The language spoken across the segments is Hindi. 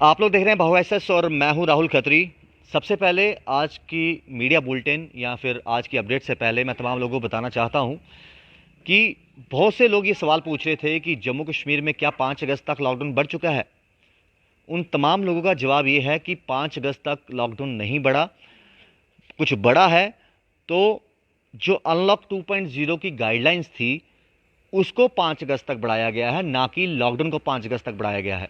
आप लोग देख रहे हैं बहु एसएस और मैं हूं राहुल खत्री। सबसे पहले आज की मीडिया बुलेटिन या फिर आज की अपडेट से पहले मैं तमाम लोगों को बताना चाहता हूं कि बहुत से लोग ये सवाल पूछ रहे थे कि जम्मू कश्मीर में क्या 5 अगस्त तक लॉकडाउन बढ़ चुका है। उन तमाम लोगों का जवाब ये है कि 5 अगस्त तक लॉकडाउन नहीं बढ़ा, कुछ बड़ा है तो जो अनलॉक 2.0 की गाइडलाइंस थी उसको 5 अगस्त तक बढ़ाया गया है, ना कि लॉकडाउन को 5 अगस्त तक बढ़ाया गया है।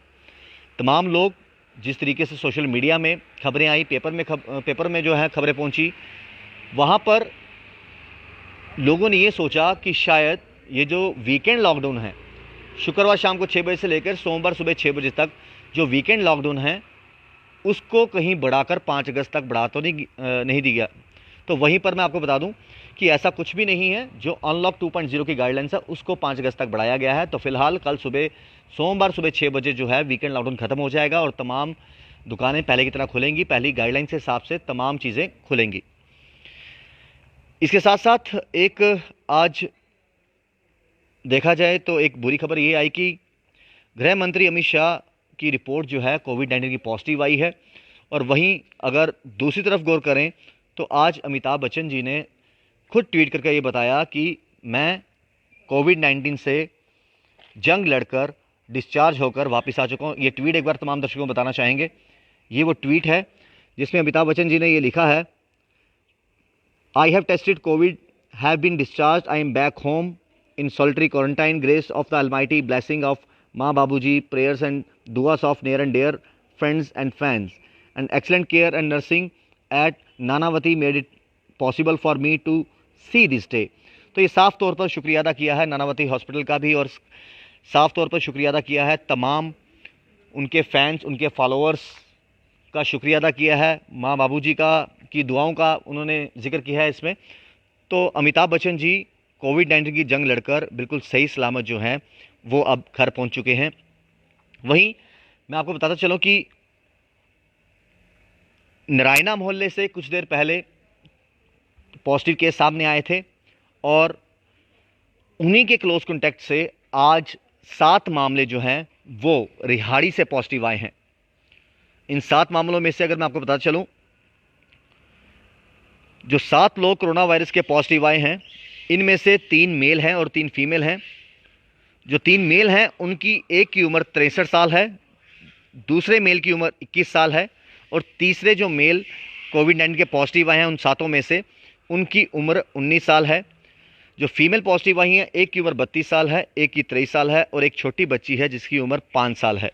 तमाम लोग जिस तरीके से सोशल मीडिया में खबरें आई, पेपर में जो है खबरें पहुंची, वहाँ पर लोगों ने ये सोचा कि शायद ये जो वीकेंड लॉकडाउन है, शुक्रवार शाम को 6 बजे से लेकर सोमवार सुबह 6 बजे तक जो वीकेंड लॉकडाउन है उसको कहीं बढ़ाकर 5 अगस्त तक बढ़ा तो नहीं दिया। तो वहीं पर मैं आपको बता दूं कि ऐसा कुछ भी नहीं है। जो अनलॉक 2.0 की गाइडलाइंस है उसको 5 अगस्त तक बढ़ाया गया है। तो फिलहाल कल सुबह सोमवार सुबह 6 बजे जो है वीकेंड लॉकडाउन खत्म हो जाएगा और तमाम दुकानें पहले की तरह खुलेंगी, पहली गाइडलाइंस के हिसाब से तमाम चीज़ें खुलेंगी। इसके साथ साथ एक आज देखा जाए तो एक बुरी खबर ये आई कि गृह मंत्री अमित शाह की रिपोर्ट जो है कोविड-19 की पॉजिटिव आई है। और वहीं अगर दूसरी तरफ गौर करें तो आज अमिताभ बच्चन जी ने खुद ट्वीट करके ये बताया कि मैं कोविड-19 से जंग लड़कर डिस्चार्ज होकर वापस आ चुका हूँ। ये ट्वीट एक बार तमाम दर्शकों को बताना चाहेंगे। ये वो ट्वीट है जिसमें अमिताभ बच्चन जी ने ये लिखा है, I have tested covid, have been discharge, I am back home in solitary quarantine, grace of the almighty, blessing of maa Babuji, prayers and दुआस of near and dear friends and fans and excellent care and nursing at Nanavati made it possible for me to see this day. तो ये साफ तौर पर शुक्रिया अदा किया है नानावती हॉस्पिटल का भी, और साफ तौर पर शुक्रिया अदा किया है तमाम उनके फैंस, उनके फॉलोअर्स का शुक्रिया अदा किया है, माँ बाबूजी का की दुआओं का उन्होंने जिक्र किया है इसमें। तो अमिताभ बच्चन जी कोविड-19 की जंग लड़कर बिल्कुल सही सलामत जो हैं वो अब घर पहुंच चुके हैं। वहीं मैं आपको बताता चलूं कि नारायणा मोहल्ले से कुछ देर पहले पॉजिटिव केस सामने आए थे और उन्हीं के क्लोज कॉन्टैक्ट से आज 7 मामले जो हैं वो रिहाड़ी से पॉजिटिव आए हैं। इन 7 मामलों में से अगर मैं आपको बताता चलूं, जो 7 लोग कोरोना वायरस के पॉजिटिव आए हैं इनमें से 3 मेल हैं और 3 फीमेल हैं। जो 3 मेल हैं उनकी एक की उम्र 63 साल है, दूसरे मेल की उम्र 21 साल है और तीसरे जो मेल कोविड-19 के पॉजिटिव आए हैं उन 7 में से उनकी उम्र 19 साल है। जो फीमेल पॉजिटिव आई हैं एक की उम्र 32 साल है, एक की 23 साल है और एक छोटी बच्ची है जिसकी उम्र 5 साल है।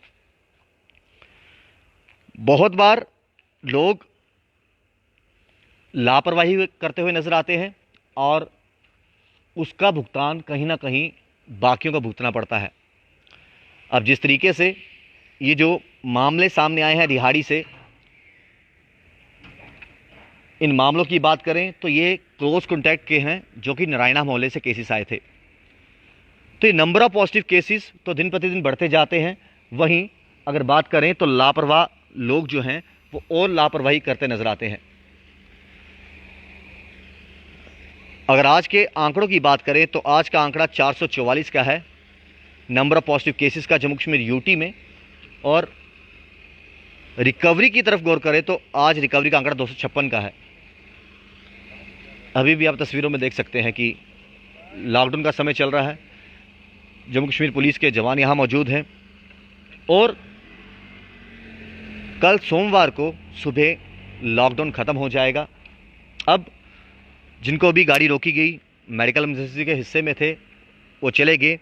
बहुत बार लोग लापरवाही करते हुए नजर आते हैं और उसका भुगतान कहीं ना कहीं बाकियों को भुगतना पड़ता है। अब जिस तरीके से ये जो मामले सामने आए हैं रिहाड़ी से, इन मामलों की बात करें तो ये क्लोज कॉन्टैक्ट के हैं जो कि नारायणा मोहल्ले से केसेस आए थे। तो ये नंबर ऑफ पॉजिटिव केसेस तो दिन प्रतिदिन बढ़ते जाते हैं। वहीं अगर बात करें तो लापरवाह लोग जो हैं वो और लापरवाही करते नजर आते हैं। अगर आज के आंकड़ों की बात करें तो आज का आंकड़ा 444 का है नंबर ऑफ पॉजिटिव केसेस का जम्मू कश्मीर यूटी में। और रिकवरी की तरफ गौर करें तो आज रिकवरी का आंकड़ा 256 का है। अभी भी आप तस्वीरों में देख सकते हैं कि लॉकडाउन का समय चल रहा है, जम्मू कश्मीर पुलिस के जवान यहाँ मौजूद हैं और कल सोमवार को सुबह लॉकडाउन ख़त्म हो जाएगा। अब जिनको भी गाड़ी रोकी गई मेडिकल इमरजेंसी के हिस्से में थे वो चले गए,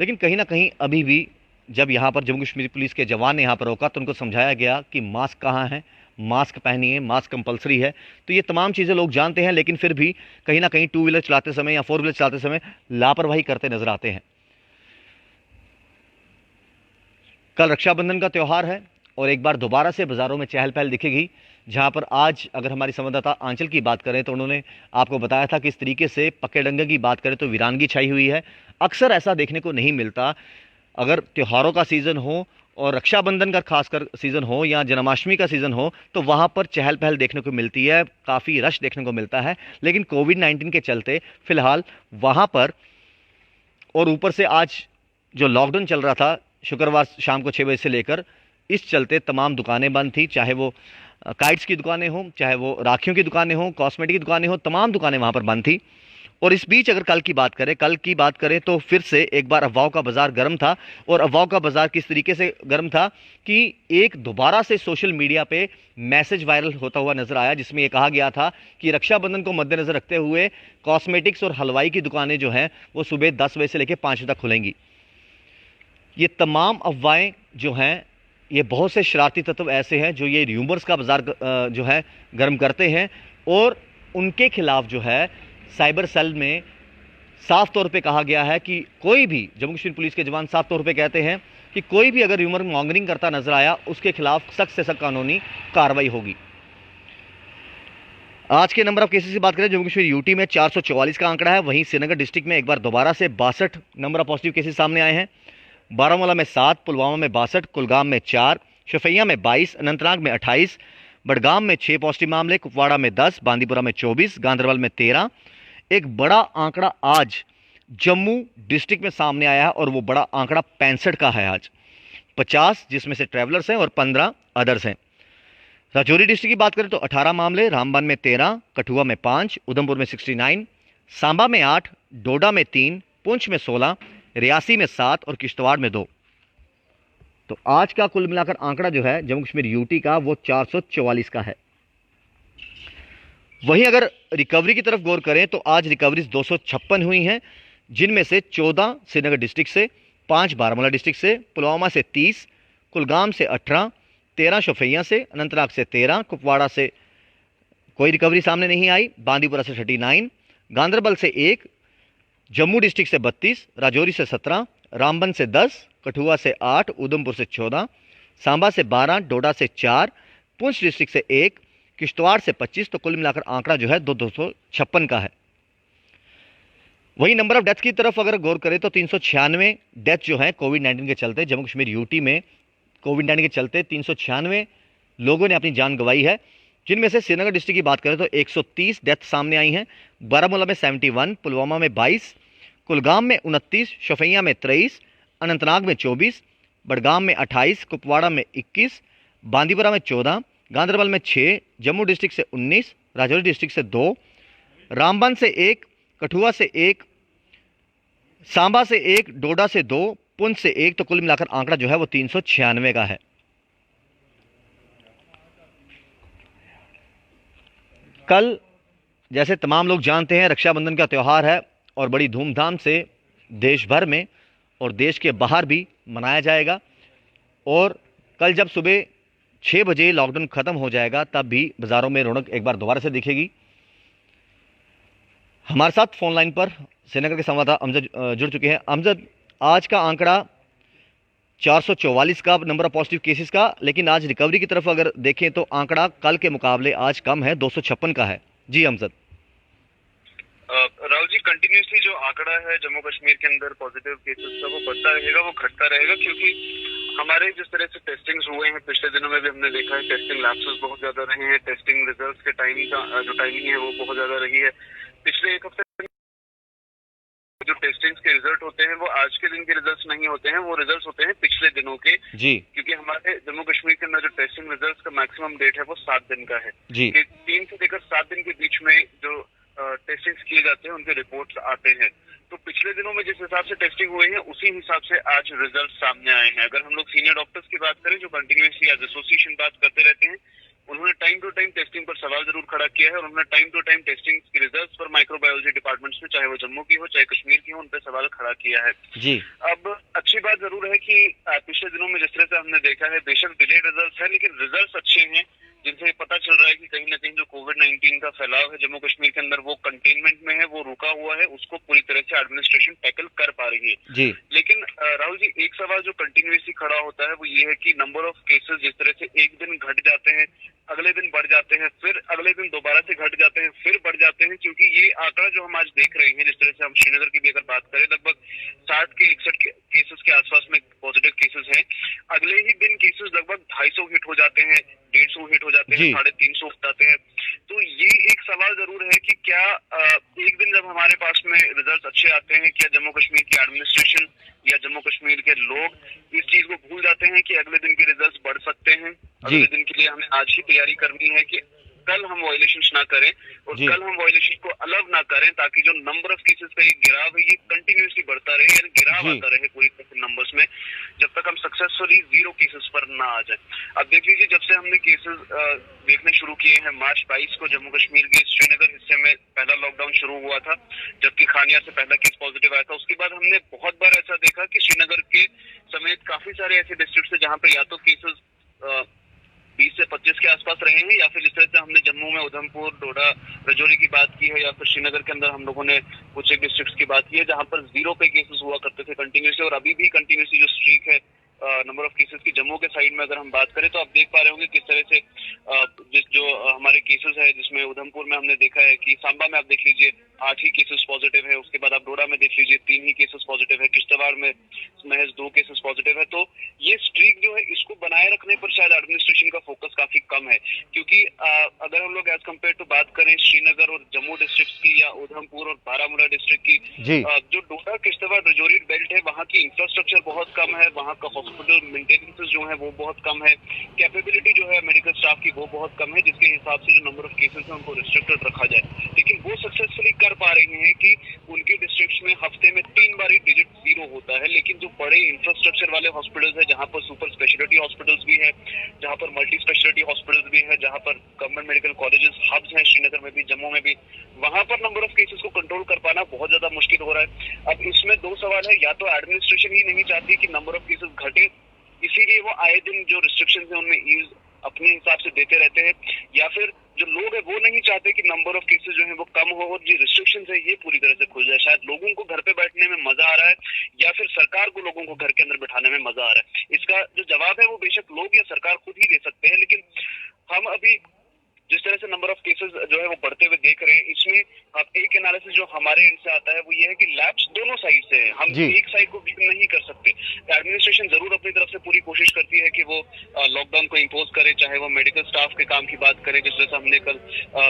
लेकिन कहीं ना कहीं अभी भी जब यहाँ पर जम्मू कश्मीर पुलिस के जवान ने यहाँ पर रोका तो उनको समझाया गया कि मास्क कहाँ है, मास्क पहनिए, मास्क कंपलसरी है। तो ये तमाम चीज़ें लोग जानते हैं, लेकिन फिर भी कहीं ना कहीं 2 व्हीलर चलाते समय या 4 व्हीलर चलाते समय लापरवाही करते नजर आते हैं। कल रक्षाबंधन का त्यौहार है और एक बार दोबारा से बाज़ारों में चहल पहल दिखेगी, जहां पर आज अगर हमारी संवाददाता आंचल की बात करें तो उन्होंने आपको बताया था कि इस तरीके से पक्के डंगे की बात करें तो वीरानगी छाई हुई है। अक्सर ऐसा देखने को नहीं मिलता। अगर त्योहारों का सीज़न हो और रक्षाबंधन का खासकर सीज़न हो या जन्माष्टमी का सीज़न हो तो वहाँ पर चहल पहल देखने को मिलती है, काफ़ी रश देखने को मिलता है। लेकिन कोविड-19 के चलते फ़िलहाल वहाँ पर, और ऊपर से आज जो लॉकडाउन चल रहा था शुक्रवार शाम को 6 बजे से लेकर, इस चलते तमाम दुकानें बंद थी, चाहे वो काइट्स की दुकानें हों, चाहे वो राखियों की दुकानें हों, कॉस्मेटिक की दुकानें हों, तमाम दुकानें वहाँ पर बंद थी। और इस बीच अगर कल की बात करें तो फिर से एक बार अफवाहों का बाजार गर्म था। और अफवाहों का बाजार किस तरीके से गर्म था कि एक दोबारा से सोशल मीडिया पे मैसेज वायरल होता हुआ नजर आया, जिसमें यह कहा गया था कि रक्षाबंधन को मद्देनजर रखते हुए कॉस्मेटिक्स और हलवाई की दुकानें जो हैं वो सुबह 10 बजे से लेकर 5 बजे तक खुलेंगी। ये तमाम अफवाहें जो हैं, ये बहुत से शरारती तत्व ऐसे हैं जो ये र्यूमर्स का बाजार जो है गर्म करते हैं, और उनके खिलाफ जो है साइबर सेल में साफ तौर पे कहा गया है कि कोई भी, जम्मू कश्मीर पुलिस के जवान साफ तौर पे कहते हैं कि कोई भी अगर र्यूमर मॉन्गरिंग करता नजर आया उसके खिलाफ सख्त से सख्त कानूनी कार्रवाई होगी। आज के नंबर ऑफ केसेस की बात करें, जम्मू कश्मीर यूटी में 444 का आंकड़ा है। वहीं श्रीनगर डिस्ट्रिक्ट में एक बार दोबारा से 62 नंबर ऑफ पॉजिटिव केसेस सामने आए हैं। बारामूला में 7, पुलवामा में 62, कुलगाम में 4, शफैया में 22, अनंतनाग में 28, बडगाम में 6 पॉजिटिव मामले, कुपवाड़ा में 10, बांदीपुरा में 24, गांदरबल में 13। एक बड़ा आंकड़ा आज जम्मू डिस्ट्रिक्ट में सामने आया है, और वो बड़ा आंकड़ा 65 का है आज। 50 जिसमें से ट्रैवलर्स हैं और 15 अदर्स हैं। राजौरी डिस्ट्रिक्ट की बात करें तो 18 मामले, रामबन में 13, कठुआ में 5, उधमपुर में 69, सांबा में 8, डोडा में 3, पुंछ में 16, रियासी में 7 और किश्तवाड़ में 2। तो आज का कुल मिलाकर आंकड़ा जो है जम्मू कश्मीर यूटी का वो 444 का है। वहीं अगर रिकवरी की तरफ गौर करें तो आज रिकवरीज 256 हुई हैं, जिनमें से 14 श्रीनगर डिस्ट्रिक्ट से, 5 बारामूला डिस्ट्रिक्ट से, पुलवामा से 30, कुलगाम से 18, 13 शोपियां से, अनंतनाग से 13, कुपवाड़ा से कोई रिकवरी सामने नहीं आई, बांदीपुरा से 39, गांदरबल से 1, जम्मू डिस्ट्रिक्ट से 32, राजौरी से 17, रामबन से 10, कठुआ से 8, उधमपुर से 14, सांबा से 12, डोडा से 4, पुंछ डिस्ट्रिक्ट से 1, किश्तवाड़ से 25। तो कुल मिलाकर आंकड़ा जो है 256 का है। वहीं नंबर ऑफ डेथ की तरफ अगर गौर करें तो 396 डेथ जो है कोविड-19 के चलते, जम्मू कश्मीर यूटी में कोविड-19 के चलते 396 लोगों ने अपनी जान गंवाई है, जिनमें से श्रीनगर डिस्ट्रिक्ट की बात करें तो 130 डेथ सामने आई हैं, बारामूला में 71, पुलवामा में 22, कुलगाम में 29, शोपियां में 23, अनंतनाग में 24, बडगाम में 28, कुपवाड़ा में 21, बांदीपुरा में 14, गांदरबल में 6, जम्मू डिस्ट्रिक्ट से 19, राजौरी डिस्ट्रिक्ट से 2, रामबन से 1, कठुआ से 1, सांबा से 1, डोडा से 2, पुंछ से 1। तो कुल मिलाकर आंकड़ा जो है वो 396 का है। कल जैसे तमाम लोग जानते हैं रक्षाबंधन का त्यौहार है, और बड़ी धूमधाम से देश भर में और देश के बाहर भी मनाया जाएगा। और कल जब सुबह 6 बजे लॉकडाउन खत्म हो जाएगा तब भी बाजारों में रौनक एक बार दोबारा से दिखेगी। हमारे साथ फोन लाइन पर श्रीनगर के संवाददाता अमजद जुड़ चुके हैं। अमजद, आज का आंकड़ा 444 का नंबर ऑफ पॉजिटिव केसेस का, लेकिन आज रिकवरी की तरफ अगर देखें तो आंकड़ा कल के मुकाबले आज कम है, 256 का है। जी अमजद। राहुल जी, कंटिन्यूसली जो आंकड़ा है जम्मू कश्मीर के अंदर पॉजिटिव केसेस का वो बढ़ता रहेगा, वो घटता रहेगा, क्योंकि हमारे जिस तरह से टेस्टिंग्स हुए हैं पिछले दिनों में भी हमने देखा है टेस्टिंग लैप्सेस बहुत ज्यादा रहे हैं, टेस्टिंग रिजल्ट्स के टाइमिंग का जो टाइमिंग है वो बहुत ज्यादा रही है। पिछले एक हफ्ते जो टेस्टिंग्स के रिजल्ट होते हैं वो आज के दिन के रिजल्ट्स नहीं होते हैं, वो रिजल्ट्स होते हैं पिछले दिनों के जी, क्योंकि हमारे जम्मू कश्मीर के अंदर जो टेस्टिंग रिजल्ट्स का मैक्सिमम डेट है वो 7 दिन का है जी। 3 से लेकर 7 दिन के बीच में जो टेस्टिंग्स किए जाते हैं उनके रिपोर्ट्स आते हैं। तो पिछले दिनों में जिस हिसाब से टेस्टिंग हुई है उसी हिसाब से आज रिजल्ट सामने आए हैं। अगर हम लोग सीनियर डॉक्टर्स की बात करें जो कंटिन्यूसली एज एसोसिएशन बात करते रहते हैं, उन्होंने टाइम टू टाइम टेस्टिंग पर सवाल जरूर खड़ा किया है, और उन्होंने टाइम टू टाइम टेस्टिंग के रिजल्ट्स पर माइक्रोबायोलॉजी डिपार्टमेंट्स में, चाहे वो जम्मू की हो चाहे कश्मीर की हो, उन पर सवाल खड़ा किया है जी। अब अच्छी बात जरूर है कि पिछले दिनों में जिस तरह से हमने देखा है, बेशक डिलेड रिजल्ट है लेकिन रिजल्ट अच्छे हैं, जिनसे पता चल रहा है कि कहीं ना कहीं जो कोविड-19 का फैलाव है जम्मू कश्मीर के अंदर वो कंटेनमेंट में है, वो रुका हुआ है, उसको पूरी तरह से एडमिनिस्ट्रेशन टैकल कर पा रही है जी। लेकिन राहुल जी, एक सवाल जो कंटिन्यूसली खड़ा होता है वो ये है कि नंबर ऑफ केसेस जिस तरह से एक दिन घट जाते हैं, अगले दिन बढ़ जाते हैं, फिर अगले दिन दोबारा से घट जाते हैं, फिर बढ़ जाते हैं, क्योंकि ये आंकड़ा जो हम आज देख रहे हैं, जिस तरह से हम श्रीनगर की भी अगर बात करें, लगभग 60 के 61 केसेस के आसपास में पॉजिटिव केसेस हैं, अगले ही दिन केसेस लगभग 250 हिट हो जाते हैं, 150 हिट हो जाते हैं, 350 हो जाते हैं। तो ये एक सवाल जरूर है कि क्या एक दिन जब हमारे पास में रिजल्ट अच्छे आते हैं, क्या जम्मू कश्मीर की एडमिनिस्ट्रेशन या जम्मू कश्मीर के लोग इस चीज को भूल जाते हैं कि अगले दिन के रिजल्ट्स बढ़ सकते हैं। अगले दिन के लिए हमें आज ही तैयारी करनी है कि कल हम वायलेशन ना करें और कल हम वायलेशन को अलग ना करें, ताकि जो नंबर ऑफ केसेस का ये गिराव है ये कंटिन्यूसली बढ़ता रहे, यानी गिराव आता रहे पूरी नंबर्स में, जब तक हम सक्सेसफुली 0 केसेस पर ना आ जाए। अब देख लीजिए, जब से हमने केसेस देखने शुरू किए हैं, मार्च 22 को जम्मू कश्मीर के श्रीनगर हिस्से में पहला लॉकडाउन शुरू हुआ था, जबकि खानिया से पहला केस पॉजिटिव आया था। उसके बाद हमने बहुत बार ऐसा देखा कि श्रीनगर के समेत काफी सारे ऐसे डिस्ट्रिक्ट है जहाँ पे या तो केसेस 20 से 25 के आसपास रहे हैं, या फिर जिस तरह से हमने जम्मू में उधमपुर, डोडा, राजौरी की बात की है, या फिर श्रीनगर के अंदर हम लोगों ने कुछ एक डिस्ट्रिक्ट्स की बात की है जहां पर 0 पे केसेस हुआ करते थे कंटिन्यूसली। और अभी भी कंटिन्यूसली जो स्ट्रीक है नंबर ऑफ केसेस की जम्मू के साइड में अगर हम बात करें, तो आप देख पा रहे होंगे किस तरह से जो हमारे केसेस है, जिसमें उधमपुर में हमने देखा है कि सांबा में आप देख लीजिए 8 ही केसेस पॉजिटिव है, उसके बाद आप डोडा में देख लीजिए 3 ही केसेस पॉजिटिव है, किश्तवाड़ में महज 2 केसेस पॉजिटिव है। तो ये स्ट्रीक जो है इसको बनाए रखने पर शायद एडमिनिस्ट्रेशन का फोकस काफी कम है, क्योंकि अगर हम लोग एज कम्पेयर टू बात करें श्रीनगर और जम्मू डिस्ट्रिक्ट की, या उधमपुर और बारामूला डिस्ट्रिक्ट की, जो डोडा, किश्तवाड़, राजौरी बेल्ट है, वहाँ की इंफ्रास्ट्रक्चर बहुत कम है, वहाँ का हॉस्पिटल मेंटेनेंस जो है वो बहुत कम है, कैपेबिलिटी जो है मेडिकल स्टाफ की वो बहुत कम है, जिसके हिसाब से जो नंबर ऑफ केसेस है उनको रिस्ट्रिक्टेड रखा जाए। लेकिन वो सक्सेसफुली कर पा रही हैं कि उनके डिस्ट्रिक्ट्स में हफ्ते में 3 बार ही डिजिट 0 होता है। लेकिन जो बड़े इंफ्रास्ट्रक्चर वाले हॉस्पिटल्स है, जहाँ पर सुपर स्पेशलिटी हॉस्पिटल्स भी है, जहाँ पर मल्टी स्पेशलिटी हॉस्पिटल्स भी है, जहाँ पर गवर्नमेंट मेडिकल कॉलेजेस हब्स हैं, श्रीनगर में भी, जम्मू में भी, वहां पर नंबर ऑफ केसेस को कंट्रोल कर पाना बहुत ज्यादा मुश्किल हो रहा है। अब इसमें 2 सवाल है, या तो एडमिनिस्ट्रेशन ही नहीं चाहती कि नंबर ऑफ केसेस घटे, इसीलिए वो आए दिन जो रिस्ट्रिक्शन है उनमें ईज अपने हिसाब से देते रहते हैं, या फिर जो लोग है वो नहीं चाहते कि नंबर ऑफ केसेस जो है वो कम हो और जो रिस्ट्रिक्शन है ये पूरी तरह से खुल जाए। शायद लोगों को घर पे बैठने में मजा आ रहा है, या फिर सरकार को लोगों को घर के अंदर बैठाने में मजा आ रहा है। इसका जो जवाब है वो बेशक लोग या सरकार खुद ही दे सकते हैं, लेकिन हम अभी जिस तरह से नंबर ऑफ केसेस जो है वो बढ़ते हुए देख रहे हैं, इसमें अब एक एनालिसिस जो हमारे एंड से आता है वो ये है कि लैब्स दोनों साइड से है, हम एक साइड को ब्लेम नहीं कर सकते। एडमिनिस्ट्रेशन जरूर अपनी तरफ से पूरी कोशिश करती है कि वो लॉकडाउन को इम्पोज करे, चाहे वो मेडिकल स्टाफ के काम की बात करें, जिस तरह से हमने कल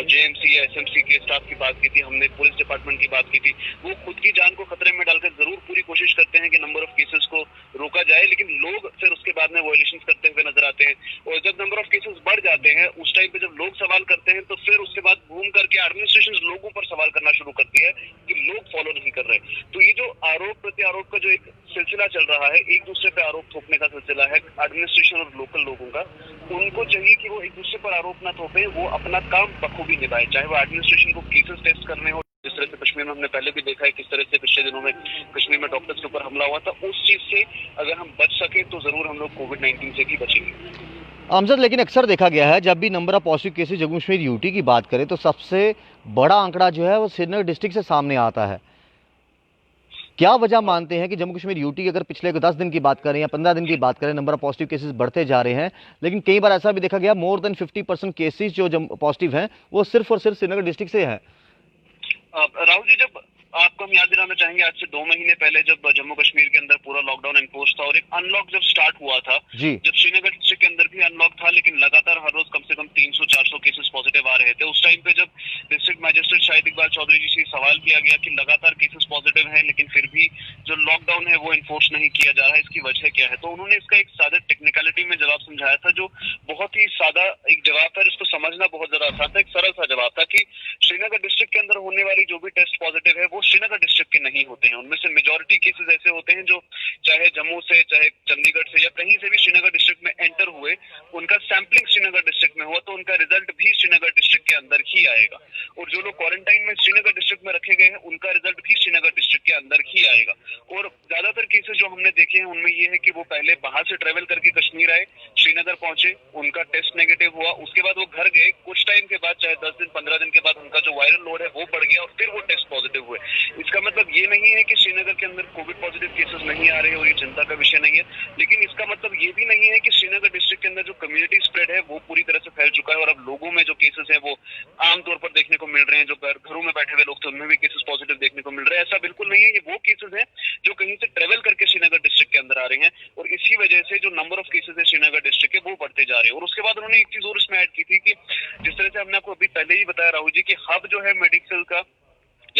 जेएमसी या एसएमसी के स्टाफ की बात की थी, हमने पुलिस डिपार्टमेंट की बात की थी, वो खुद की जान को खतरे में डालकर जरूर पूरी कोशिश करते हैं कि नंबर ऑफ केसेस को रोका जाए, लेकिन लोग फिर उसके बाद में वायलेशन करते हुए नजर आते हैं। और जब नंबर ऑफ केसेस बढ़ जाते हैं उस टाइम पे जब लोग सवाल करते हैं, तो फिर उसके बाद घूम करके एडमिनिस्ट्रेशन लोगों पर सवाल करना शुरू करती है कि लोग फॉलो नहीं कर रहे। तो ये जो आरोप प्रत्यारोप का जो एक सिलसिला चल रहा है, एक दूसरे पे आरोप थोपने का सिलसिला है एडमिनिस्ट्रेशन और लोकल लोगों का, उनको चाहिए कि वो एक दूसरे पर आरोप ना थोपे, वो अपना काम बखूबी निभाए, चाहे वो एडमिनिस्ट्रेशन को केसेस टेस्ट करने हो, जिस तरह से कश्मीर में हमने पहले भी देखा है किस तरह से पिछले दिनों में कश्मीर में डॉक्टर्स के ऊपर हमला हुआ था, उस चीज से अगर हम बच सके तो जरूर हम लोग कोविड-19 से भी बचेंगे। अमजद, लेकिन अक्सर देखा गया है जब भी number of positive cases Jammu Kashmir UT की बात करें तो सबसे बड़ा आंकड़ा जो है वो श्रीनगर डिस्ट्रिक्ट से सामने आता है। क्या वजह मानते हैं कि जम्मू कश्मीर यूटी की अगर पिछले 10 दिन की बात करें या 15 दिन की बात करें, नंबर ऑफ पॉजिटिव केसेस बढ़ते जा रहे हैं, लेकिन कई बार ऐसा भी देखा गया मोर देन 50% केसेस जो पॉजिटिव हैं वो सिर्फ और सिर्फ श्रीनगर डिस्ट्रिक्ट से हैं। राहुल जी, जब आपको हम याद दिलाना चाहेंगे, आज से 2 महीने पहले जब जम्मू कश्मीर के अंदर पूरा लॉकडाउन इम्पोज था और एक अनलॉक जब स्टार्ट हुआ था, जब श्रीनगर डिस्ट्रिक्ट के अंदर भी अनलॉक था, लेकिन लगातार हर रोज कम से कम 300-400 केसेस पॉजिटिव आ रहे थे। उस टाइम पे जब डिस्ट्रिक्ट मजिस्ट्रेट शाहिद इकबाल चौधरी जी से सवाल किया गया कि लगातार केसेस पॉजिटिव है लेकिन फिर भी जो लॉकडाउन है वो इन्फोर्स नहीं किया जा रहा है, इसकी वजह क्या है, तो उन्होंने इसका एक सादा टेक्निकलिटी में जवाब समझाया था, जो बहुत ही सादा एक जवाब था जिसको समझना बहुत ज्यादा आसान था। एक सरल सा जवाब था कि श्रीनगर डिस्ट्रिक्ट के अंदर होने वाली जो भी टेस्ट पॉजिटिव है वो श्रीनगर डिस्ट्रिक्ट के नहीं होते हैं, उनमें से मेजॉरिटी केसेस ऐसे होते हैं जो चाहे जम्मू से, चाहे चंडीगढ़ से, या कहीं से भी श्रीनगर डिस्ट्रिक्ट में एंटर हुए, उनका सैंपलिंग श्रीनगर डिस्ट्रिक्ट में हुआ तो उनका रिजल्ट भी श्रीनगर डिस्ट्रिक्ट के अंदर ही आएगा, और जो लोग क्वारंटाइन में श्रीनगर डिस्ट्रिक्ट में रखे गए हैं उनका रिजल्ट भी श्रीनगर डिस्ट्रिक्ट के अंदर ही आएगा। और ज्यादातर केसेस जो हमने देखे हैं उनमें ये है कि वो पहले बाहर से ट्रेवल करके कश्मीर आए, श्रीनगर पहुंचे, उनका टेस्ट नेगेटिव हुआ, उसके बाद वो घर गए, कुछ टाइम के बाद चाहे 10 दिन 15 दिन के बाद उनका जो वायरल लोड है वो बढ़ गया और फिर वो टेस्ट पॉजिटिव हुए। इसका मतलब ये नहीं है कि श्रीनगर के अंदर कोविड पॉजिटिव केसेस नहीं आ रहे और ये चिंता का विषय नहीं है, लेकिन इसका मतलब ये भी नहीं है कि श्रीनगर डिस्ट्रिक्ट के अंदर जो कम्युनिटी स्प्रेड है वो पूरी तरह से फैल चुका है और अब लोगों में जो केसेस है वो आमतौर पर देखने को मिल रहे हैं, जो घरों में बैठे हुए लोग थे उनमें भी केसेस पॉजिटिव देखने को मिल रहे हैं। ऐसा बिल्कुल नहीं है, ये वो केसेस हैं जो कहीं से ट्रेवल करके श्रीनगर डिस्ट्रिक्ट के अंदर आ रहे हैं और इसी वजह से जो नंबर ऑफ केसेस है श्रीनगर डिस्ट्रिक्ट के वो बढ़ते जा रहे हैं। और उसके बाद उन्होंने एक चीज और इसमें ऐड की थी कि जिस तरह से हमने आपको अभी पहले ही बताया राहुल जी कि हब जो है मेडिकल का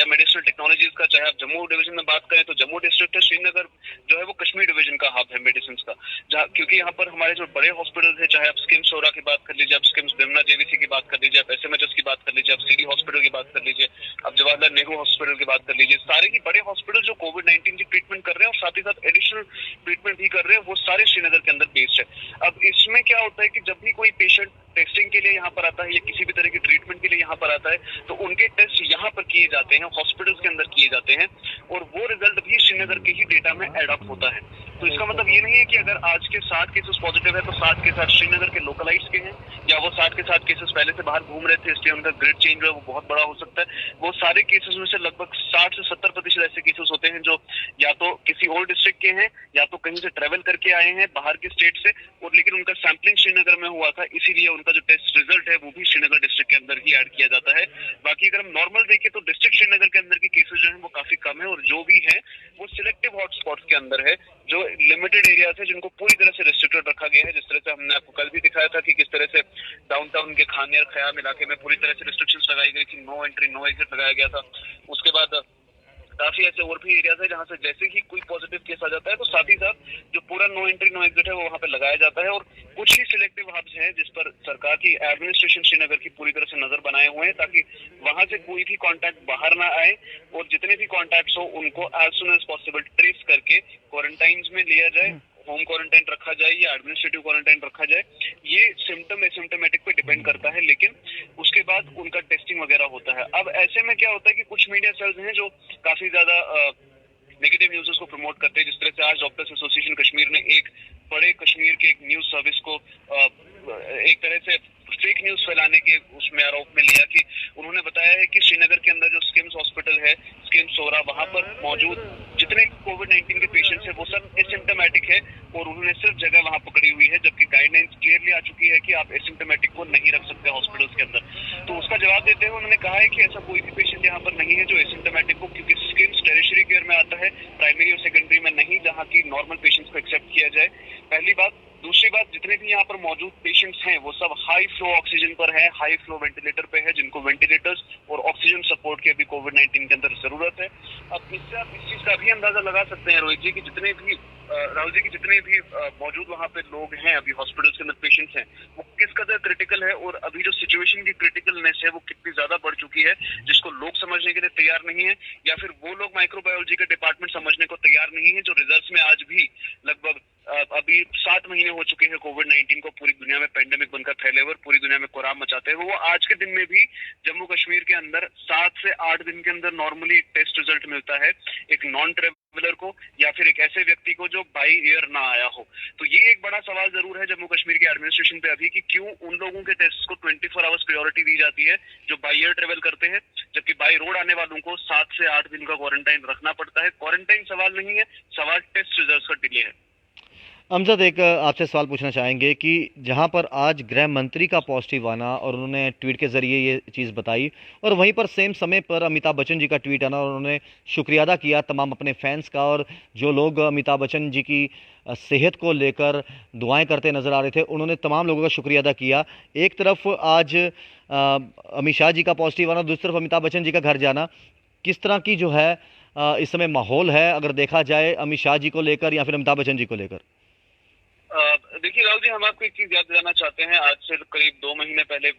या मेडिसिनल टेक्नोलॉजीज का, चाहे आप जम्मू डिवीजन में बात करें तो जम्मू डिस्ट्रिक्ट है, श्रीनगर जो है वो कश्मीर डिवीजन का हब है मेडिसिन का, जहाँ क्योंकि यहाँ पर हमारे जो बड़े हॉस्पिटल है, चाहे आप स्किम्स सोरा की बात कर लीजिए, आप स्किम्स बिमना जेवीसी की बात कर लीजिए, आप एसएमएचएस की बात कर लीजिए, आप सिटी हॉस्पिटल की बात कर लीजिए, आप जवाहरलाल नेहरू हॉस्पिटल की बात कर लीजिए, सारे ही बड़े हॉस्पिटल जो कोविड-19 की ट्रीटमेंट कर रहे हैं और साथ ही साथ एडिशनल ट्रीटमेंट भी कर रहे हैं, वो सारे श्रीनगर के अंदर बेस्ड है। अब इसमें क्या होता है कि जब भी कोई पेशेंट टेस्टिंग के लिए यहाँ पर आता है या किसी भी तरह की ट्रीटमेंट के लिए यहाँ पर आता है, तो उनके टेस्ट यहाँ पर किए जाते हैं, हॉस्पिटल्स के अंदर किए जाते हैं, और वो रिजल्ट भी श्रीनगर के ही डेटा में एड अप होता है। तो इसका मतलब ये नहीं है कि अगर आज के 7 केसेस पॉजिटिव है तो 7 के 7 श्रीनगर के लोकलाइज के हैं, या वो 7 के 7 केसेस पहले से बाहर घूम रहे थे इसलिए उनका ग्रेड चेंज है वो बहुत बड़ा हो सकता है। वो सारे केसेस में से लगभग 60 से 70% ऐसे केसेस होते हैं जो या तो किसी और डिस्ट्रिक्ट के हैं या तो कहीं से ट्रेवल करके आए हैं बाहर के स्टेट से, और लेकिन उनका सैंपलिंग श्रीनगर में हुआ था, इसीलिए उनका जो टेस्ट रिजल्ट है वो भी श्रीनगर डिस्ट्रिक्ट के अंदर ही ऐड किया जाता है। बाकी अगर हम नॉर्मल देखें तो डिस्ट्रिक्ट श्रीनगर के अंदर के केसेस जो है वो काफी कम है, और जो भी है वो सिलेक्टिव हॉटस्पॉट्स के अंदर है, जो लिमिटेड एरियाज है जिनको पूरी तरह से रिस्ट्रिक्टेड रखा गया है। जिस तरह से हमने आपको कल भी दिखाया था कि किस तरह से डाउनटाउन के खाने और खयाम इलाके में पूरी तरह से रिस्ट्रिक्शंस लगाई गई थी, नो एंट्री नो एग्जिट लगाया गया था। उसके बाद काफी ऐसे और भी एरियाज है जहां से जैसे ही कोई पॉजिटिव केस आ जाता है तो साथ ही साथ जो पूरा नो एंट्री नो एग्जिट है वो वहां पे लगाया जाता है, और कुछ ही सिलेक्टिव हब्स हैं जिस पर सरकार की एडमिनिस्ट्रेशन श्रीनगर की पूरी तरह से नजर बनाए हुए हैं ताकि वहां से कोई भी कॉन्टैक्ट बाहर ना आए, और जितने भी कॉन्टैक्ट्स हो उनको as soon as possible trace करके क्वारंटाइन में लिया जाए, होम क्वारंटाइन रखा जाए या एडमिनिस्ट्रेटिव क्वारंटाइन रखा जाए। ये सिम्टम एसिम्टोमेटिक पे डिपेंड करता है, लेकिन उसके बाद उनका टेस्टिंग वगैरह होता है। अब ऐसे में क्या होता है कि कुछ मीडिया सेल्स हैं जो काफी ज्यादा नेगेटिव न्यूज़ को प्रमोट करते हैं। जिस तरह से आज डॉक्टर्स एसोसिएशन कश्मीर ने एक बड़े कश्मीर के एक न्यूज सर्विस को एक तरह से फेक न्यूज फैलाने के उसमें आरोप में लिया कि उन्होंने बताया है कि श्रीनगर के अंदर जो स्किम्स हॉस्पिटल है, स्किम्स सोरा, वहां पर मौजूद जितने कोविड-19 के पेशेंट्स हैं वो सब एसिम्टोमेटिक है, और उन्होंने सिर्फ जगह वहां पकड़ी हुई है, जबकि गाइडलाइंस क्लियरली आ चुकी है कि आप एसिम्टोमेटिक को नहीं रख सकते हॉस्पिटल्स के अंदर। तो उसका जवाब देते हुए उन्होंने कहा है कि ऐसा कोई भी पेशेंट यहाँ पर नहीं है जो एसिम्टोमेटिक को, क्योंकि स्किम्स टेरिशरी केयर में आता है, प्राइमरी और सेकेंडरी में नहीं, जहाँ की नॉर्मल पेशेंट्स को एक्सेप्ट किया जाए, पहली बात। दूसरी बात, जितने भी यहाँ पर मौजूद पेशेंट्स हैं वो सब हाई फ्लो ऑक्सीजन पर है, हाई फ्लो वेंटिलेटर पे है, जिनको वेंटिलेटर्स और ऑक्सीजन सपोर्ट की अभी कोविड-19 के अंदर जरूरत है। अब इससे आप इस चीज का भी अंदाजा लगा सकते हैं रोहित जी की जितने भी राहुल जी की जितने भी मौजूद वहाँ पे लोग हैं अभी हॉस्पिटल्स के अंदर पेशेंट्स हैं वो किस कदर क्रिटिकल है, और अभी जो सिचुएशन की क्रिटिकलनेस है वो कितनी ज्यादा बढ़ चुकी है जिसको लोग समझने के लिए तैयार नहीं है, या फिर वो लोग माइक्रोबायोलॉजी के डिपार्टमेंट समझने को तैयार नहीं है जो रिजल्ट्स में आज भी लगभग अभी 7 महीने हो चुके हैं कोविड-19 को पूरी दुनिया में पेंडेमिक बनकर फैले हुए, पूरी दुनिया में कोराम मचाते हुए, वो आज के दिन में भी जम्मू कश्मीर के अंदर 7 से 8 दिन के अंदर नॉर्मली टेस्ट रिजल्ट मिलता है एक नॉन ट्रेवलर को या फिर एक ऐसे व्यक्ति को जो बाई एयर ना आया हो। तो ये एक बड़ा सवाल जरूर है जम्मू कश्मीर की एडमिनिस्ट्रेशन पे अभी कि क्यों उन लोगों के टेस्ट को 24 आवर्स प्रायोरिटी दी जाती है जो बाई एयर ट्रेवल करते हैं, जबकि बाई रोड आने वालों को 7 से 8 दिन का क्वारंटाइन रखना पड़ता है। क्वारंटाइन सवाल नहीं है, सवाल टेस्ट रिजल्ट का डिले है। अमजद, एक आपसे सवाल पूछना चाहेंगे कि जहां पर आज गृह मंत्री का पॉजिटिव आना और उन्होंने ट्वीट के ज़रिए ये चीज़ बताई, और वहीं पर सेम समय पर अमिताभ बच्चन जी का ट्वीट आना और उन्होंने शुक्रिया अदा किया तमाम अपने फैंस का, और जो लोग अमिताभ बच्चन जी की सेहत को लेकर दुआएं करते नज़र आ रहे थे उन्होंने तमाम लोगों का शुक्रिया अदा किया। एक तरफ आज अमित शाह जी का पॉजिटिव आना, दूसरी तरफ अमिताभ बच्चन जी का घर जाना, किस तरह की जो है इस समय माहौल है अगर देखा जाए अमित शाह जी को लेकर या फिर अमिताभ बच्चन जी को लेकर? देखिए राहुल जी, हम आपको एक चीज याद दिलाना चाहते हैं। आज से करीब 2 महीने पहले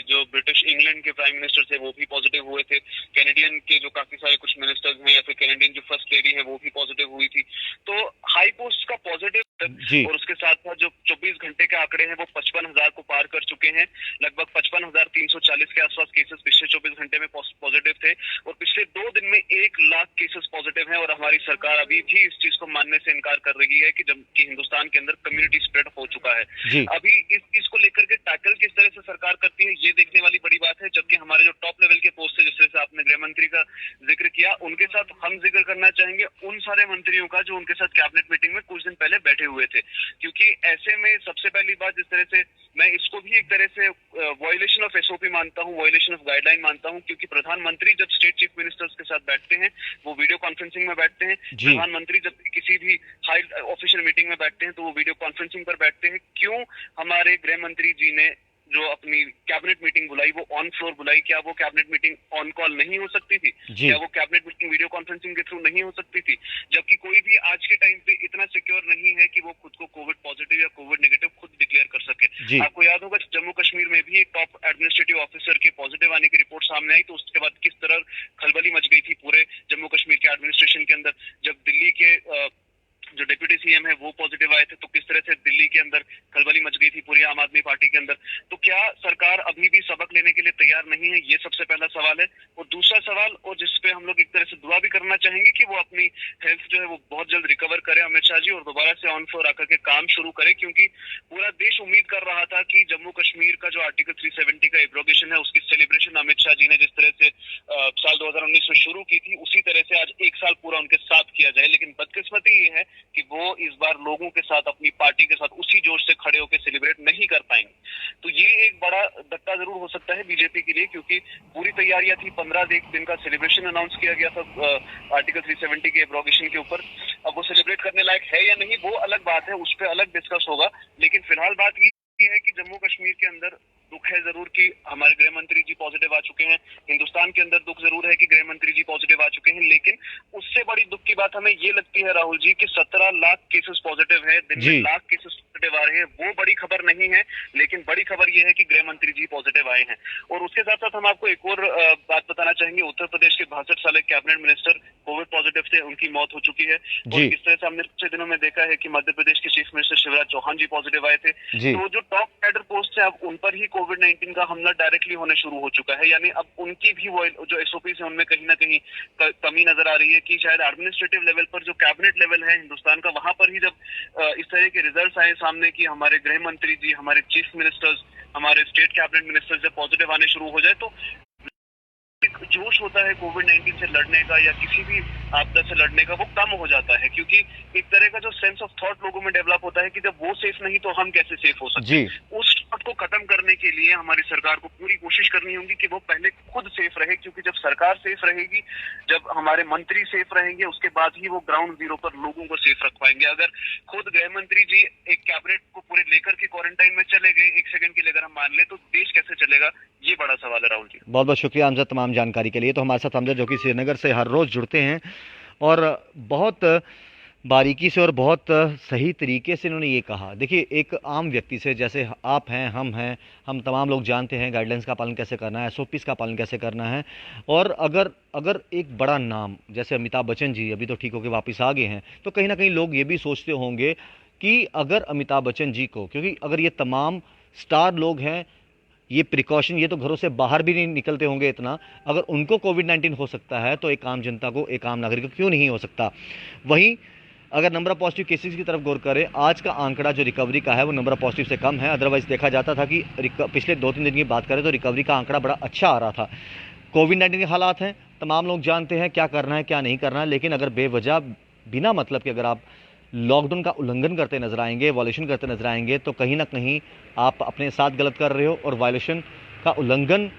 जो ब्रिटिश इंग्लैंड के प्राइम मिनिस्टर थे वो भी पॉजिटिव हुए थे, कैनेडियन के जो काफी सारे कुछ मिनिस्टर्स हैं या फिर कैनेडियन जो फर्स्ट लेडी है वो भी पॉजिटिव हुई थी। तो हाई पोस्ट का पॉजिटिव और उसके साथ साथ जो 24 घंटे के आंकड़े हैं वो 55,000 को पार कर चुके हैं। लगभग 55,340 के आसपास केसेस पिछले 24 घंटे में पॉजिटिव थे, और पिछले 2 दिन में 1 लाख केसेस पॉजिटिव हैं, और हमारी सरकार अभी भी इस चीज को मानने से इनकार कर रही है कि जबकि हिंदुस्तान के अंदर कम्युनिटी स्प्रेड हो चुका है। अभी इस चीज को लेकर के टैकल किस तरह से सरकार करती है ये देखने वाली बड़ी बात है, जबकि हमारे जो टॉप लेवल के पोस्ट है जिस तरह से आपने गृह मंत्री का जिक्र किया, उनके साथ हम जिक्र करना चाहेंगे उन सारे मंत्रियों का जो उनके साथ कैबिनेट मीटिंग में कुछ दिन पहले बैठे हुए थे, क्योंकि ऐसे में सबसे पहली बात जिस तरह से मैं इसको भी एक तरह से वायलेशन ऑफ एसओपी मानता हूँ, वायलेशन ऑफ गाइडलाइन मानता हूँ, क्योंकि प्रधानमंत्री जब स्टेट चीफ मिनिस्टर्स के साथ बैठते हैं वो वीडियो कॉन्फ्रेंसिंग में बैठते हैं, प्रधानमंत्री जब किसी भी हाई ऑफिशियल मीटिंग में बैठते हैं तो वो वीडियो कॉन्फ्रेंसिंग पर बैठते हैं। क्यों हमारे गृह मंत्री जी ने जो अपनी कैबिनेट मीटिंग बुलाई वो ऑन फ्लोर बुलाई, क्या वो कैबिनेट मीटिंग ऑन कॉल नहीं हो सकती थी? क्या वो कैबिनेट मीटिंग वीडियो कॉन्फ्रेंसिंग के थ्रू नहीं हो सकती थी? जबकि कोई भी आज के टाइम पे इतना सिक्योर नहीं है कि वो खुद को कोविड पॉजिटिव या कोविड नेगेटिव खुद डिक्लेयर कर सके। आपको याद होगा जम्मू कश्मीर में भी एक टॉप एडमिनिस्ट्रेटिव ऑफिसर के पॉजिटिव आने की रिपोर्ट सामने आई, तो उसके बाद किस तरह खलबली मच गई थी पूरे जम्मू कश्मीर के एडमिनिस्ट्रेशन के अंदर। जब दिल्ली के जो डिप्टी सीएम है वो पॉजिटिव आए थे, तो किस तरह से दिल्ली के अंदर खलबली मच गई थी पूरी आम आदमी पार्टी के अंदर। तो क्या सरकार अभी भी सबक लेने के लिए तैयार नहीं है? ये सबसे पहला सवाल है। और दूसरा सवाल, और जिसपे हम लोग एक तरह से दुआ भी करना चाहेंगे कि वो अपनी हेल्थ जो है वो बहुत जल्द रिकवर करे अमित शाह जी, और दोबारा से ऑन फ्लोर आकर के काम शुरू करे, क्योंकि पूरा देश उम्मीद कर रहा था कि जम्मू कश्मीर का जो आर्टिकल 370 का एब्रोगेशन है उसकी सेलिब्रेशन अमित शाह जी ने जिस तरह से साल 2019 में शुरू की थी उसी तरह से आज एक साल पूरा उनके साथ किया जाए। लेकिन बदकिस्मती ये है कि वो इस बार लोगों के साथ, अपनी पार्टी के साथ उसी जोश से खड़े होकर सेलिब्रेट नहीं कर पाएंगे। तो ये एक बड़ा धक्का जरूर हो सकता है बीजेपी के लिए, क्योंकि पूरी तैयारियां थी, 15 दिन का सेलिब्रेशन अनाउंस किया गया था आर्टिकल 370 के एब्रोगेशन के ऊपर। अब वो सेलिब्रेट करने लायक है या नहीं वो अलग बात है, उस पर अलग डिस्कस होगा। लेकिन फिलहाल बात ये है कि जम्मू कश्मीर के अंदर दुख है जरूर कि हमारे गृह मंत्री जी पॉजिटिव आ चुके हैं। हिंदुस्तान के अंदर दुख जरूर है कि गृह मंत्री जी पॉजिटिव आ चुके हैं, लेकिन उससे बड़ी दुख की बात हमें ये लगती है राहुल जी कि 17 लाख केसेस पॉजिटिव है, दिन में लाख केसेस पॉजिटिव आ रहे हैं। वो बड़ी खबर नहीं है, लेकिन बड़ी खबर ये है कि गृह मंत्री जी पॉजिटिव आए हैं। और उसके साथ साथ हम आपको एक और बात बताना चाहेंगे, उत्तर प्रदेश के 62 साल कैबिनेट मिनिस्टर कोविड पॉजिटिव से उनकी मौत हो चुकी है। और इस तरह से हमने पिछले दिनों में देखा है कि मध्य प्रदेश के चीफ मिनिस्टर शिवराज चौहान जी पॉजिटिव आए थे। तो जो टॉप कैडर पोस्ट है अब उन पर ही कोविड-19 का हमला डायरेक्टली होने शुरू हो चुका है। यानी अब उनकी भी वो जो एसओपीज है उनमें कहीं ना कहीं कमी नजर आ रही है कि शायद एडमिनिस्ट्रेटिव लेवल पर जो कैबिनेट लेवल है हिंदुस्तान का, वहां पर ही जब इस तरह के रिजल्ट्स आए सामने कि हमारे गृह मंत्री जी, हमारे चीफ मिनिस्टर्स, हमारे स्टेट कैबिनेट मिनिस्टर्स जब पॉजिटिव आने शुरू हो जाए, तो एक जोश होता है कोविड-19 से लड़ने का या किसी भी आपदा से लड़ने का, वो कम हो जाता है। क्योंकि एक तरह का जो सेंस ऑफ थॉट लोगों में डेवलप होता है कि जब वो सेफ नहीं तो हम कैसे सेफ हो सकते हैं। उस थॉट को खत्म करने के लिए हमारी सरकार को पूरी कोशिश करनी होगी कि वो पहले खुद सेफ रहे, क्योंकि जब सरकार सेफ रहेगी, जब हमारे मंत्री सेफ रहेंगे, उसके बाद ही वो ग्राउंड जीरो पर लोगों को सेफ रख पाएंगे। अगर खुद गृह मंत्री जी एक कैबिनेट को पूरे लेकर के क्वारंटाइन में चले गए एक सेकंड के लिए अगर हम मान ले, तो देश कैसे चलेगा? ये बड़ा सवाल है राहुल जी। बहुत बहुत शुक्रिया अमजद तमाम जानकारी के लिए। तो हमारे साथ अमजद जो कि श्रीनगर से हर रोज़ जुड़ते हैं और बहुत बारीकी से और बहुत सही तरीके से इन्होंने ये कहा। देखिए, एक आम व्यक्ति से, जैसे आप हैं, हम तमाम लोग जानते हैं गाइडलाइंस का पालन कैसे करना है, एसओपीज़ का पालन कैसे करना है। और अगर एक बड़ा नाम जैसे अमिताभ बच्चन जी अभी तो ठीक होकर वापस आ गए हैं, तो कहीं ना कहीं लोग ये भी सोचते होंगे कि अगर अमिताभ बच्चन जी को, क्योंकि अगर ये तमाम स्टार लोग हैं, ये प्रिकॉशन, ये तो घरों से बाहर भी नहीं निकलते होंगे इतना, अगर उनको कोविड-19 हो सकता है तो एक आम जनता को, एक आम नागरिक को क्यों नहीं हो सकता। वहीं अगर नंबर ऑफ पॉजिटिव केसेस की तरफ गौर करें, आज का आंकड़ा जो रिकवरी का है वो नंबर ऑफ पॉजिटिव से कम है। अदरवाइज़ देखा जाता था कि पिछले 2-3 दिन की बात करें तो रिकवरी का आंकड़ा बड़ा अच्छा आ रहा था। कोविड-19 के हालात हैं, तमाम लोग जानते हैं क्या करना है क्या नहीं करना है, लेकिन अगर बेवजह बिना मतलब के अगर आप लॉकडाउन का उल्लंघन करते नजर आएंगे, वायलेशन करते नजर आएंगे, तो कहीं ना कहीं आप अपने साथ गलत कर रहे हो। और वायलेशन का उल्लंघन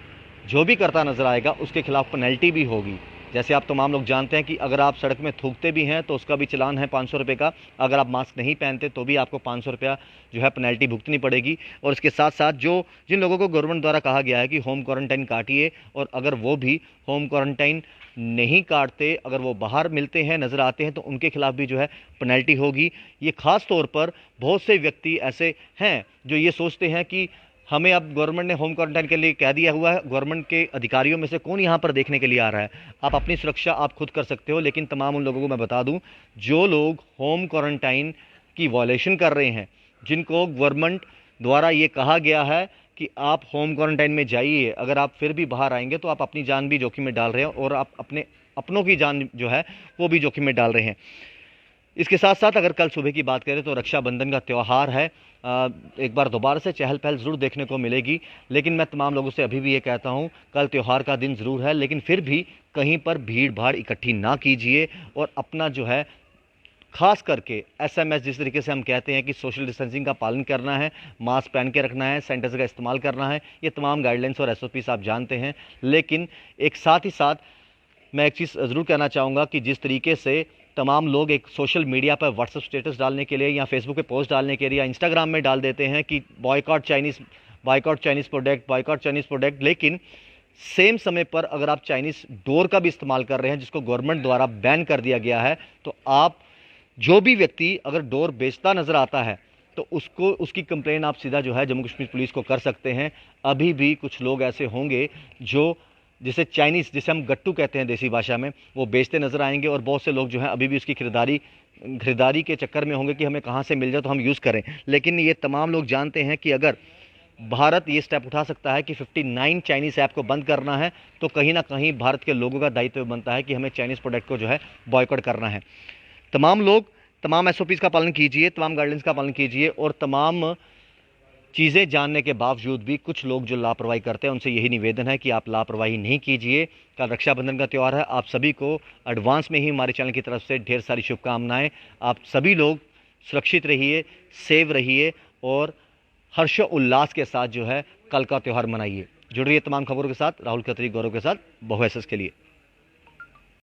जो भी करता नजर आएगा उसके खिलाफ पेनल्टी भी होगी। जैसे आप तमाम लोग जानते हैं कि अगर आप सड़क में थूकते भी हैं तो उसका भी चलान है 500 रुपये का। अगर आप मास्क नहीं पहनते तो भी आपको 500 रुपया जो है पेनल्टी भुगतनी पड़ेगी। और इसके साथ साथ जिन लोगों को गवर्नमेंट द्वारा कहा गया है कि होम क्वारंटाइन काटिए, और अगर वो भी होम क्वारंटाइन नहीं काटते, अगर वो बाहर मिलते हैं, नज़र आते हैं, तो उनके खिलाफ भी जो है पेनल्टी होगी। ये ख़ास तौर पर बहुत से व्यक्ति ऐसे हैं जो ये सोचते हैं कि हमें अब गवर्नमेंट ने होम क्वारंटाइन के लिए कह दिया हुआ है, गवर्नमेंट के अधिकारियों में से कौन यहाँ पर देखने के लिए आ रहा है। आप अपनी सुरक्षा आप खुद कर सकते हो, लेकिन तमाम उन लोगों को मैं बता दूं जो लोग होम क्वारंटाइन की वायलेशन कर रहे हैं, जिनको गवर्नमेंट द्वारा ये कहा गया है कि आप होम क्वारंटाइन में जाइए, अगर आप फिर भी बाहर आएंगे तो आप अपनी जान भी जोखिम में डाल रहे हैं और आप अपनों की जान जो है वो भी जोखिम में डाल रहे हैं। इसके साथ साथ अगर कल सुबह की बात करें तो रक्षाबंधन का त्यौहार है, एक बार दोबारा से चहल पहल ज़रूर देखने को मिलेगी। लेकिन मैं तमाम लोगों से अभी भी ये कहता हूँ, कल त्यौहार का दिन ज़रूर है, लेकिन फिर भी कहीं पर भीड़ भाड़ इकट्ठी ना कीजिए और अपना जो है खास करके SMS जिस तरीके से हम कहते हैं कि सोशल डिस्टेंसिंग का पालन करना है, मास्क पहन के रखना है, सैनिटाइजर का इस्तेमाल करना है, ये तमाम गाइडलाइंस और SOPs आप जानते हैं। लेकिन एक साथ ही साथ मैं एक चीज़ ज़रूर कहना चाहूँगा कि जिस तरीके से तमाम लोग एक सोशल मीडिया पर व्हाट्सएप स्टेटस डालने के लिए या फेसबुक पे पोस्ट डालने के लिए या इंस्टाग्राम में डाल देते हैं कि boycott Chinese boycott Chinese product, लेकिन सेम समय पर अगर आप चाइनीज़ डोर का भी इस्तेमाल कर रहे हैं जिसको गवर्नमेंट द्वारा बैन कर दिया गया है, तो आप जो भी व्यक्ति अगर डोर बेचता नज़र आता है तो उसकी कंप्लेन आप सीधा जो है जम्मू कश्मीर पुलिस को कर सकते हैं। अभी भी कुछ लोग ऐसे होंगे जो जिसे चाइनीज़, जिसे हम गट्टू कहते हैं देसी भाषा में, वो बेचते नज़र आएंगे और बहुत से लोग जो हैं अभी भी उसकी खरीदारी के चक्कर में होंगे कि हमें कहाँ से मिल जाए तो हम यूज़ करें। लेकिन ये तमाम लोग जानते हैं कि अगर भारत ये स्टेप उठा सकता है कि 59 चाइनीज़ ऐप को बंद करना है, तो कहीं ना कहीं भारत के लोगों का दायित्व बनता है कि हमें चाइनीज़ प्रोडक्ट को जो है बॉयकॉट करना है। तमाम लोग तमाम SOPs का पालन कीजिए, तमाम गाइडलाइंस का पालन कीजिए, और तमाम चीज़ें जानने के बावजूद भी कुछ लोग जो लापरवाही करते हैं उनसे यही निवेदन है कि आप लापरवाही नहीं कीजिए। कल रक्षाबंधन का त्यौहार है, आप सभी को एडवांस में ही हमारे चैनल की तरफ से ढेर सारी शुभकामनाएं। आप सभी लोग सुरक्षित रहिए, सेव रहिए और हर्षो उल्लास के साथ जो है कल का त्यौहार मनाइए। जुड़ रहिए तमाम खबरों के साथ, राहुल खत्री गौरव के साथ, बहु SS के लिए।